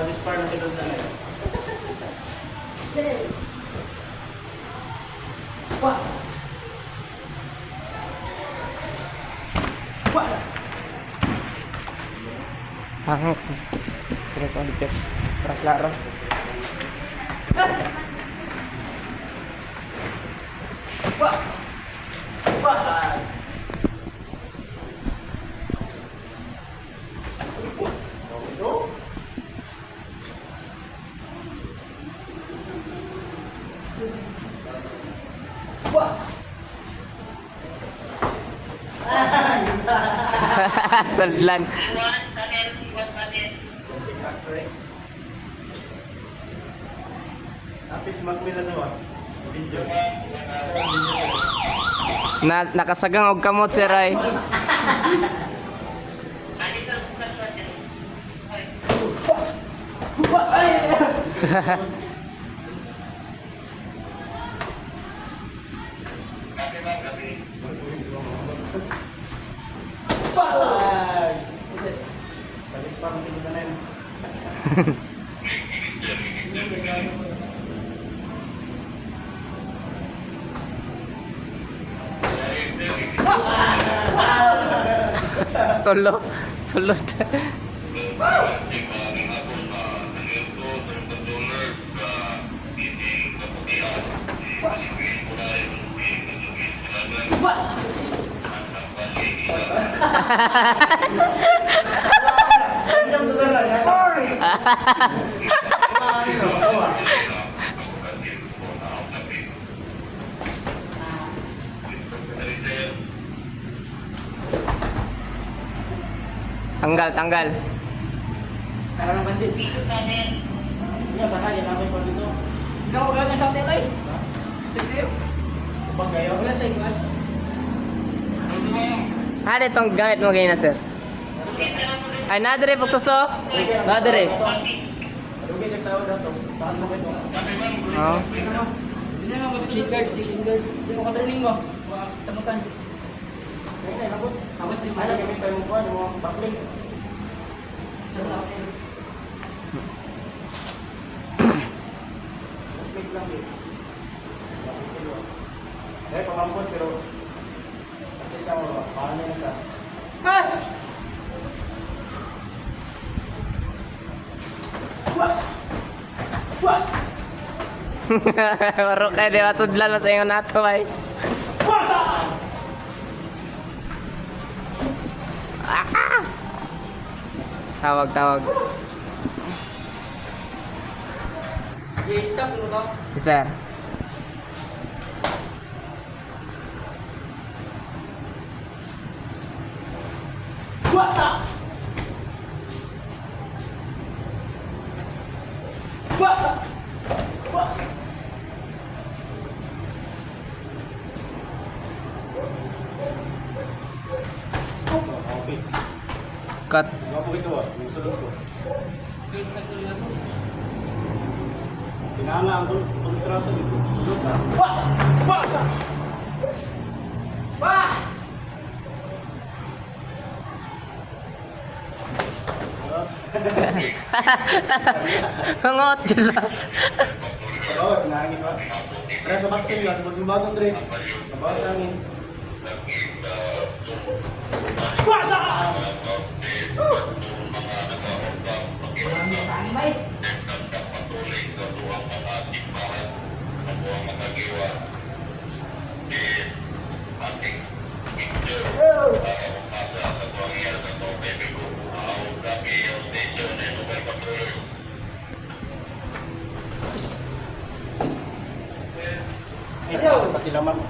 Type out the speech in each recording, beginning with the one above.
Sa dispar na tinod na ngayon. Pas. Pas. Hangok. Pero konti. Para klaro. Pas. Pas. Pas. Sadlan. Kapit si Maxwell na ito Video. Nakasagang og kamot sir ay. Pas. Pas. Pas. Sa dispar na tinod na ngayon. Tolo. Sulod. Pas. Diyan to sana. Tanggal. Tara ng bandit. Iya, tahan yan namin pa dito. Hindi ako kaya sa hotel ay. Sige. Kapag kayo. Wala sa iwas. Ano itong gamit mo ganyan sir? Ay, nadire pagtuso? Nadire. Adugi sa tao dato. Taas mo kayo. Oo. Hindi na ako shin guard. Hindi mo ka-training mo. Tamutan. Ay, nabot. Ay, gamit tayo mo kuha. Mo backling. Sa hotel. Backling lang eh. Eh, pamampot pero at least ako, paano na sa Pas. Pas. Pas. Maro kayo, di ba? Sudlan mo sa inyo nato ay. Pas. Tawag. Sige, stop dulu to. Sir. Puasa. Puasa. Puasa. okay. Cut. Mga po ito yung sulod ko. Kinala ang kontraso dito. Sulod na. Puasa. Puasa. Wah. Mangot dyan ba? Bawas, nangin ba? Kaya sa vaccine nga, bagong drink. Bawas namin. Puasa. Ayaw, kasi laman.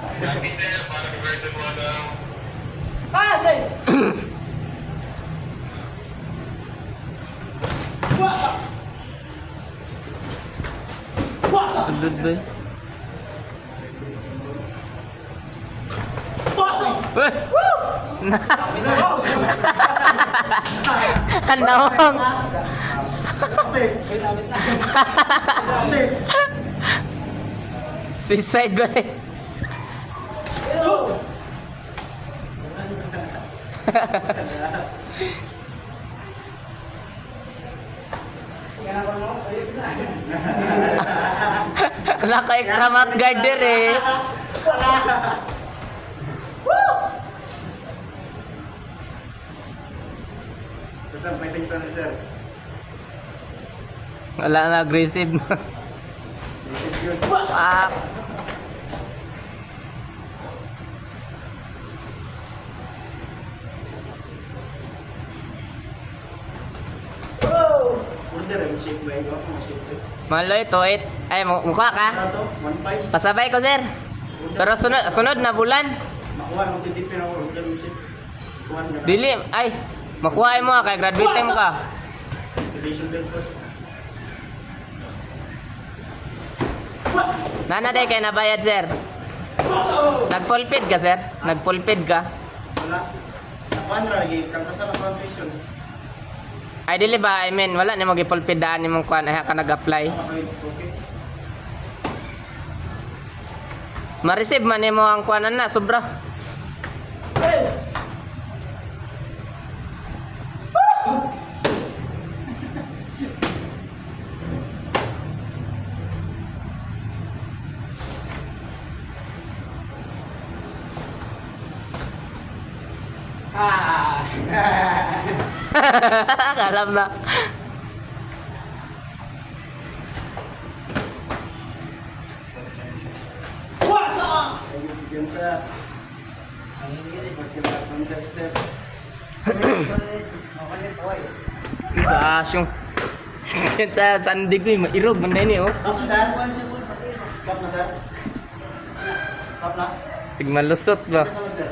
Pase. Puasa. Puasa. Sulod ba? Puasa. Weh! Anong? Suicide ba eh? Wala ka extra mouth guard dir eh. Basta fighting style sir. Wala na aggressive na. This is good. Ah. Order ang shake ba ito? Mga shake ba? Maloy to it. Ay mukha ka. Ano to? 1.5. Pasabay ko sir. Pero sunod na bulan. Makuha ng titipin ako. Order ang shake. Kuha na. Dili ay makuha mo kay graduate mo ka. Division belt first. Nana day kay nabayad sir. Nagpulpid ka sir? Nagpulpid ka? Wala. Nakuha na lagi. Kantasan ang foundation. Ay dili ba? I mean, wala ni mo gipulpid daan nimong kuan ay ka nag-apply. Okay. Ma-receive man nimo ang kuanan na sobra. Ah. Alam na. Yan sa mas kinakapunta sir. Gosh, yung yan sa sandig ko, mairog man na ini oh. Stop na sir. Stop na sir. Stop na. Sigma lusot ba? Sa sunod sir.